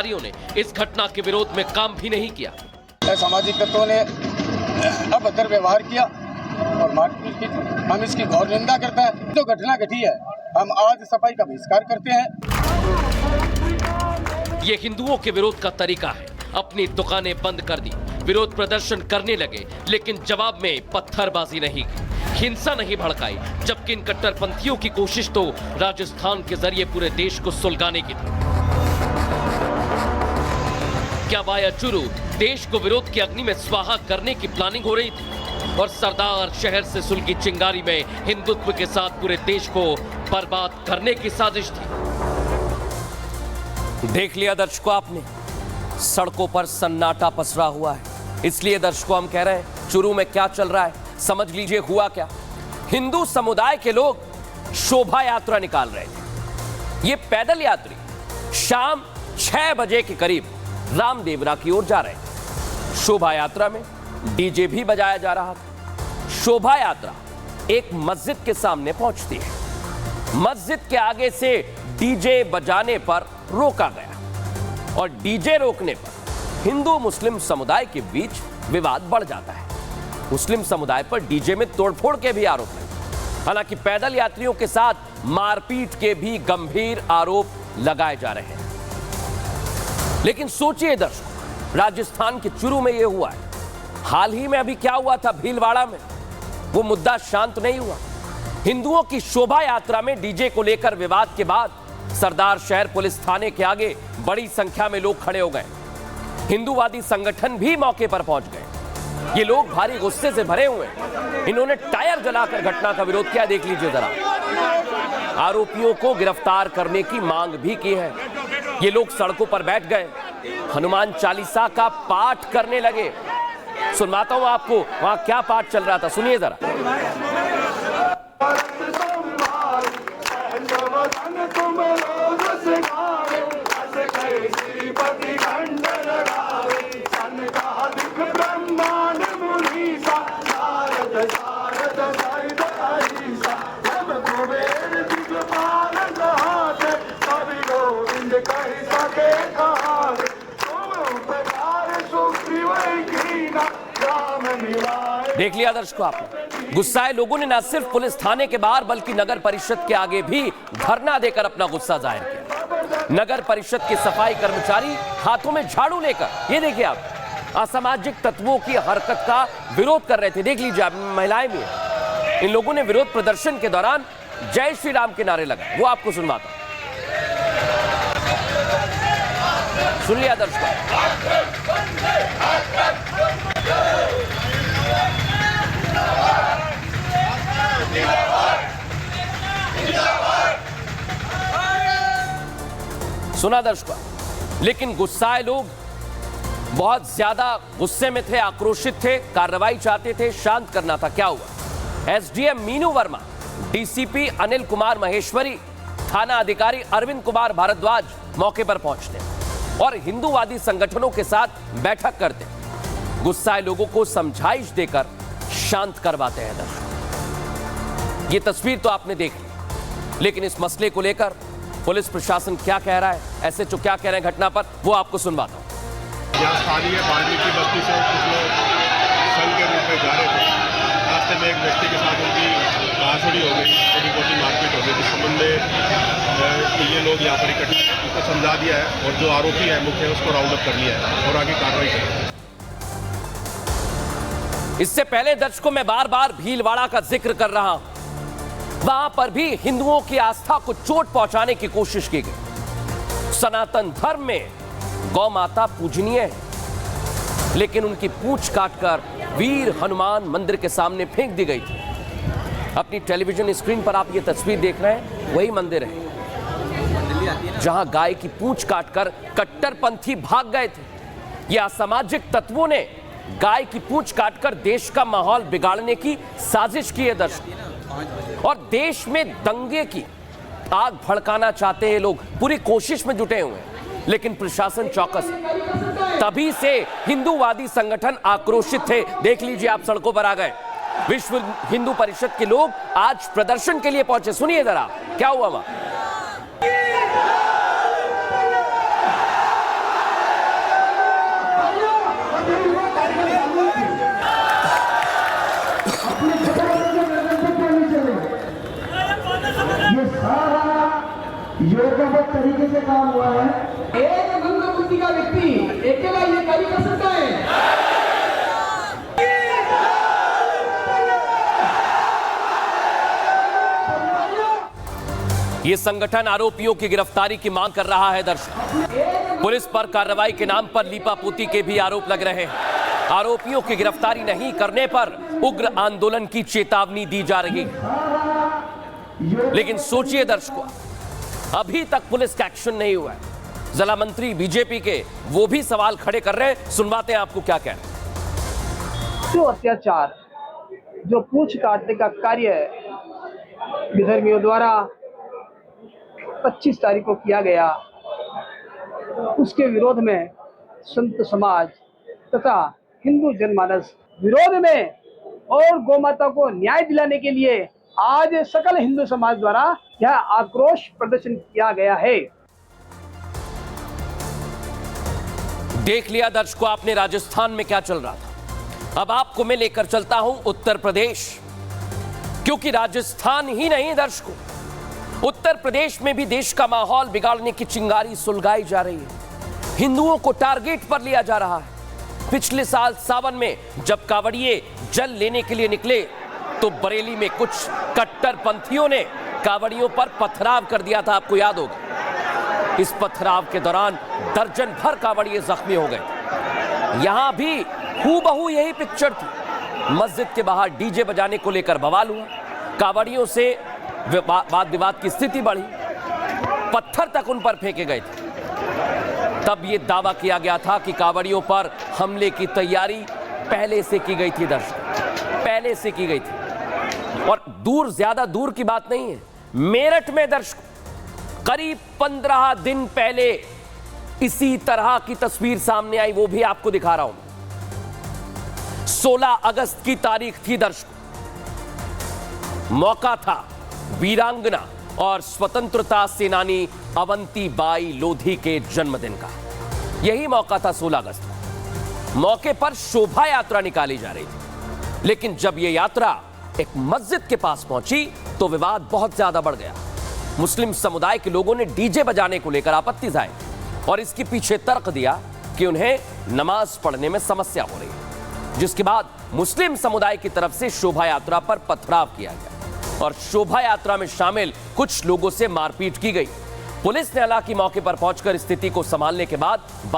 ने इस घटना के विरोध में काम भी नहीं किया। सामाजिक तत्वों ने अभद्र व्यवहार किया और मारपीट की। हम इसकी घोर निंदा करते हैं। जो घटना घटी है, हम आज सफाई का बहिष्कार करते हैं। ये हिंदुओं के विरोध का तरीका है। अपनी दुकानें बंद कर दी, विरोध प्रदर्शन करने लगे, लेकिन जवाब में पत्थरबाजी नहीं की, हिंसा नहीं भड़काई, जबकि इन कट्टरपंथियों की कोशिश तो राजस्थान के जरिए पूरे देश को सुलगाने की थी। क्या वाया चुरू देश को विरोध की अग्नि में स्वाहा करने की प्लानिंग हो रही थी और सरदार शहर से सुलगी चिंगारी में हिंदुत्व के साथ पूरे देश को बर्बाद करने की साजिश थी? देख लिया दर्शकों आपने, सड़कों पर सन्नाटा पसरा हुआ है। इसलिए दर्शकों हम कह रहे हैं चुरू में क्या चल रहा है, समझ लीजिए हुआ क्या। हिंदू समुदाय के लोग शोभा यात्रा निकाल रहे थे। ये पैदल यात्री शाम 6 बजे के करीब रामदेवरा की ओर जा रहे थे। शोभा यात्रा में डीजे भी बजाया जा रहा था। शोभा यात्रा एक मस्जिद के सामने पहुंचती है। मस्जिद के आगे से डीजे बजाने पर रोका गया और डीजे रोकने पर हिंदू मुस्लिम समुदाय के बीच विवाद बढ़ जाता है। मुस्लिम समुदाय पर डीजे में तोड़फोड़ के भी आरोप हैं। हालांकि पैदल यात्रियों के साथ मारपीट के भी गंभीर आरोप लगाए जा रहे हैं। लेकिन सोचिए दर्शकों, राजस्थान के चुरू में यह हुआ है। हाल ही में अभी क्या हुआ था भीलवाड़ा में, वो मुद्दा शांत नहीं हुआ। हिंदुओं की शोभा यात्रा में डीजे को लेकर विवाद के बाद सरदार शहर पुलिस थाने के आगे बड़ी संख्या में लोग खड़े हो गए। हिंदूवादी संगठन भी मौके पर पहुंच गए। ये लोग भारी गुस्से से भरे हुए हैं। इन्होंने टायर जलाकर घटना का विरोध किया। देख लीजिए जरा। आरोपियों को गिरफ्तार करने की मांग भी की है। ये लोग सड़कों पर बैठ गए, हनुमान चालीसा का पाठ करने लगे। सुनवाता हूं आपको वहां क्या पाठ चल रहा था, सुनिए जरा। देख लिया दर्शकों आपने, गुस्साए लोगों ने न सिर्फ पुलिस थाने के बाहर बल्कि नगर परिषद के आगे भी धरना देकर अपना गुस्सा जाहिर किया। नगर परिषद के सफाई कर्मचारी हाथों में झाड़ू लेकर, ये देखिए आप, असामाजिक तत्वों की हरकत का विरोध कर रहे थे। देख लीजिए आप, महिलाएं भी हैं। इन लोगों ने विरोध प्रदर्शन के दौरान जय श्री राम के नारे लगाए। वो आपको सुनवाता, सुन लिया दर्शकों। सुना दर्शकों, लेकिन गुस्साए लोग बहुत ज्यादा गुस्से में थे, आक्रोशित थे, कार्रवाई चाहते थे, शांत करना था। क्या हुआ? एसडीएम मीनू वर्मा, डीसीपी अनिल कुमार महेश्वरी, थाना अधिकारी अरविंद कुमार भारद्वाज मौके पर पहुंचते और हिंदूवादी संगठनों के साथ बैठक करते, गुस्साए लोगों को समझाइश देकर शांत करवाते हैं। दर्शक, ये तस्वीर तो आपने देख ली, लेकिन इस मसले को लेकर पुलिस प्रशासन क्या कह रहा है, एसएचओ क्या कह रहे हैं घटना पर, वो आपको सुनवाता हूं। यहाँ स्थानीय बांधवी की बस्ती से कुछ लोग संघ के रूप में जा रहे थे। रास्ते में एक व्यक्ति के साथ उनकी कहासुनी हो गई, थोड़ी बहुत मारपीट हो गई। इस संबंध में ये लोग यहाँ पर इकट्ठे, उसको समझा दिया है और जो आरोपी है मुख्य है उसको राउंड अप कर लिया है और आगे कार्रवाई करेंगे। इससे पहले दर्शकों मैं बार बार भीलवाड़ा का जिक्र कर रहा हूं। वहां पर भी हिंदुओं की आस्था को चोट पहुंचाने की कोशिश की गई। सनातन धर्म में गौ माता पूजनीय है, लेकिन उनकी पूंछ काटकर वीर हनुमान मंदिर के सामने फेंक दी गई थी। अपनी टेलीविजन स्क्रीन पर आप ये तस्वीर देख रहे हैं, वही मंदिर है जहां गाय की पूंछ काटकर कट्टरपंथी भाग गए थे। ये असामाजिक तत्वों ने गाय की पूंछ काटकर देश का माहौल बिगाड़ने की साजिश की है दर्शक, और देश में दंगे की आग भड़काना चाहते हैं लोग, पूरी कोशिश में जुटे हुए हैं, लेकिन प्रशासन चौकस है। तभी से हिंदूवादी संगठन आक्रोशित थे। देख लीजिए आप, सड़कों पर आ गए। विश्व हिंदू परिषद के लोग आज प्रदर्शन के लिए पहुंचे। सुनिए जरा क्या हुआ वहां। से काम हुआ है। एक मंदबुद्धि का व्यक्ति अकेला ये कार्य कर सकता है। ये संगठन आरोपियों की गिरफ्तारी की मांग कर रहा है। दर्शक, पुलिस पर कार्रवाई के नाम पर लीपापोती के भी आरोप लग रहे हैं। आरोपियों की गिरफ्तारी नहीं करने पर उग्र आंदोलन की चेतावनी दी जा रही है। लेकिन सोचिए दर्शकों, अभी तक पुलिस का एक्शन नहीं हुआ है। जिला मंत्री बीजेपी के वो भी सवाल खड़े कर रहे हैं। सुनवाते हैं आपको क्या कह रहे हैं। जो अत्याचार, जो पूछ काटने का कार्य विधर्मियों द्वारा 25 तारीख को किया गया, उसके विरोध में संत समाज तथा हिंदू जनमानस विरोध में और गौमाता को न्याय दिलाने के लिए आज सकल हिंदू समाज द्वारा यह आक्रोश प्रदर्शन किया गया है। देख लिया दर्शकों आपने राजस्थान में क्या चल रहा था। अब आपको मैं लेकर चलता हूं उत्तर प्रदेश, क्योंकि राजस्थान ही नहीं दर्शकों, उत्तर प्रदेश में भी देश का माहौल बिगाड़ने की चिंगारी सुलगाई जा रही है। हिंदुओं को टारगेट पर लिया जा रहा है। पिछले साल सावन में जब कांवड़िए जल लेने के लिए निकले तो बरेली में कुछ कट्टरपंथियों ने कांवड़ियों पर पथराव कर दिया था, आपको याद होगा। इस पथराव के दौरान दर्जन भर कांवड़िए जख्मी हो गए। यहां भी हूबहू यही पिक्चर थी। मस्जिद के बाहर डीजे बजाने को लेकर बवाल हुआ, कांवड़ियों से वाद विवाद की स्थिति बढ़ी, पत्थर तक उन पर फेंके गए थे। तब यह दावा किया गया था कि कांवड़ियों पर हमले की तैयारी पहले से की गई थी दर्शक, पहले से की गई थी। और ज्यादा दूर की बात नहीं है, मेरठ में दर्शक करीब 15 दिन पहले इसी तरह की तस्वीर सामने आई, वो भी आपको दिखा रहा हूं। 16 अगस्त की तारीख थी दर्शक, मौका था वीरांगना और स्वतंत्रता सेनानी अवंतीबाई लोधी के जन्मदिन का। यही मौका था 16 अगस्त का। मौके पर शोभा यात्रा निकाली जा रही थी, लेकिन जब यह यात्रा एक मस्जिद के पास पहुंची तो विवाद बहुत ज्यादा बढ़ गया। मुस्लिम समुदाय के लोगों ने डीजे बजाने को लेकर आपत्ति जताई और इसके पीछे तर्क दिया कि उन्हें नमाज पढ़ने में समस्या हो रही है, जिसके बाद मुस्लिम समुदाय की तरफ से शोभा यात्रा पर पथराव किया गया और शोभा यात्रा में शामिल कुछ लोगों से मारपीट की गई। पुलिस ने हालांकि मौके पर पहुंचकर स्थिति को संभालने के बाद